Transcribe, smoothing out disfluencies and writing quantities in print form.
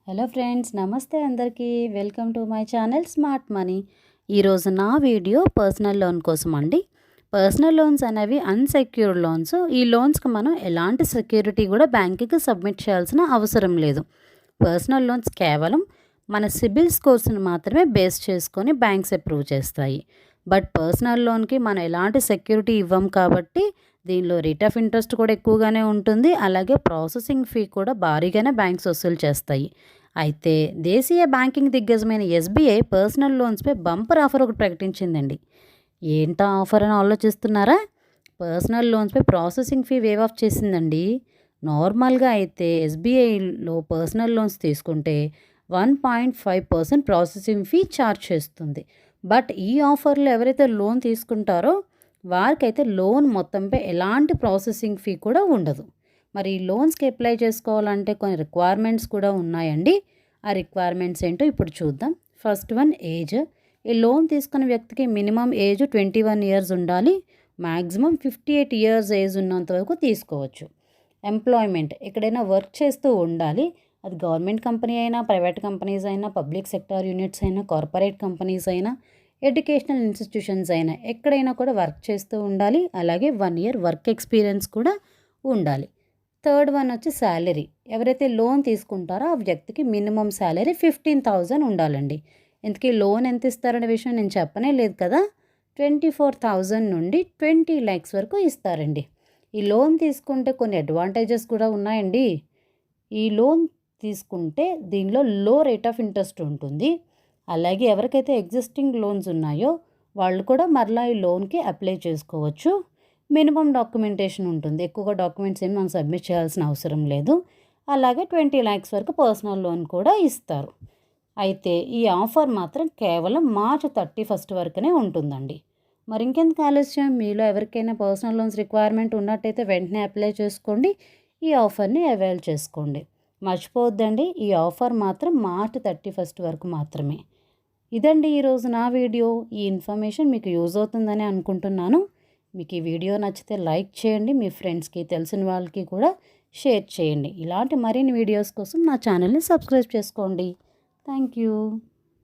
Hello friends, నమస్తే అందరికీ. Welcome to my channel smart money. ఈరోజు నా వీడియో పర్సనల్ లోన్ కోసం అండి. పర్సనల్ లోన్స్ అనేవి అన్సెక్యూర్డ్ లోన్స్. ఈ లోన్స్కి మనం ఎలాంటి సెక్యూరిటీ కూడా బ్యాంకుకి సబ్మిట్ చేయాల్సిన అవసరం లేదు. పర్సనల్ లోన్స్ కేవలం మన సిబిల్ స్కోర్స్ని మాత్రమే బేస్ చేసుకొని బ్యాంక్స్ అప్రూవ్ చేస్తాయి. బట్ పర్సనల్ లోన్కి మనం ఎలాంటి సెక్యూరిటీ ఇవ్వం కాబట్టి దీనిలో రేట్ ఆఫ్ ఇంట్రెస్ట్ కూడా ఎక్కువగానే ఉంటుంది. అలాగే ప్రాసెసింగ్ ఫీ కూడా భారీగానే బ్యాంక్స్ వసూలు చేస్తాయి. అయితే దేశీయ బ్యాంకింగ్ దిగ్గజమైన ఎస్బీఐ పర్సనల్ లోన్స్పై బంపర్ ఆఫర్ ఒకటి ప్రకటించిందండి. ఏంటా ఆఫర్ అని ఆలోచిస్తున్నారా? పర్సనల్ లోన్స్పై ప్రాసెసింగ్ ఫీ వేవ్ ఆఫ్ చేసిందండి. నార్మల్గా అయితే ఎస్బీఐలో పర్సనల్ లోన్స్ తీసుకుంటే 1.5% ప్రాసెసింగ్ ఫీ ఛార్జ్ చేస్తుంది. బట్ ఈ ఆఫర్లో ఎవరైతే లోన్ తీసుకుంటారో వారికైతే లోన్ మొత్తంపై ఎలాంటి ప్రాసెసింగ్ ఫీ కూడా ఉండదు. మరి ఈ లోన్స్కి అప్లై చేసుకోవాలంటే కొన్ని రిక్వైర్మెంట్స్ కూడా ఉన్నాయండి. ఆ రిక్వైర్మెంట్స్ ఏంటో ఇప్పుడు చూద్దాం. First one, age. ఈ లోన్ తీసుకున్న వ్యక్తికి మినిమం ఏజ్ 21 ఇయర్స్ ఉండాలి. మ్యాక్సిమం 58 ఇయర్స్ ఏజ్ ఉన్నంత వరకు తీసుకోవచ్చు. ఎంప్లాయ్మెంట్, ఎక్కడైనా వర్క్ చేస్తూ ఉండాలి. అది గవర్నమెంట్ కంపెనీ అయినా, ప్రైవేట్ కంపెనీస్ అయినా, పబ్లిక్ సెక్టార్ యూనిట్స్ అయినా, కార్పొరేట్ కంపెనీస్ అయినా, ఎడ్యుకేషనల్ ఇన్స్టిట్యూషన్స్ అయినా, ఎక్కడైనా కూడా వర్క్ చేస్తూ ఉండాలి. అలాగే 1 ఇయర్ వర్క్ ఎక్స్పీరియన్స్ కూడా ఉండాలి. థర్డ్ వన్ వచ్చి శాలరీ. ఎవరైతే లోన్ తీసుకుంటారో ఆ వ్యక్తికి మినిమం శాలరీ 15,000 ఉండాలండి. ఇంతకీ లోన్ ఎంత ఇస్తారనే విషయం నేను చెప్పనే లేదు కదా. 24,000 నుండి 20 lakhs వరకు ఇస్తారండి. ఈ లోన్ తీసుకుంటే కొన్ని అడ్వాంటేజెస్ కూడా ఉన్నాయండి. ఈ లోన్ తీసుకుంటే దీనిలో లో రేట్ ఆఫ్ ఇంట్రెస్ట్ ఉంటుంది. అలాగే ఎవరికైతే ఎగ్జిస్టింగ్ లోన్స్ ఉన్నాయో వాళ్ళు కూడా మరలా ఈ లోన్కి అప్లై చేసుకోవచ్చు. మినిమం డాక్యుమెంటేషన్ ఉంటుంది. ఎక్కువగా డాక్యుమెంట్స్ ఏమి మనం సబ్మిట్ చేయాల్సిన అవసరం లేదు. అలాగే 20 lakhs వరకు పర్సనల్ లోన్ కూడా ఇస్తారు. అయితే ఈ ఆఫర్ మాత్రం కేవలం March 31 వరకునే ఉంటుందండి. మరి ఇంకెందుకు ఆలస్యం? మీలో ఎవరికైనా పర్సనల్ లోన్స్ రిక్వైర్మెంట్ ఉన్నట్టయితే వెంటనే అప్లై చేసుకోండి. ఈ ఆఫర్ని అవైల్ చేసుకోండి. మర్చిపోవద్దండి, ఈ ఆఫర్ మాత్రం March 31 వరకు మాత్రమే. ఇదండి ఈరోజు నా వీడియో. ఈ ఇన్ఫర్మేషన్ మీకు యూజ్ అవుతుందని అనుకుంటున్నాను. మీకు ఈ వీడియో నచ్చితే లైక్ చేయండి. మీ ఫ్రెండ్స్కి, తెలిసిన వాళ్ళకి కూడా షేర్ చేయండి. ఇలాంటి మరిన్ని వీడియోస్ కోసం నా ఛానల్ని సబ్స్క్రైబ్ చేసుకోండి. Thank you.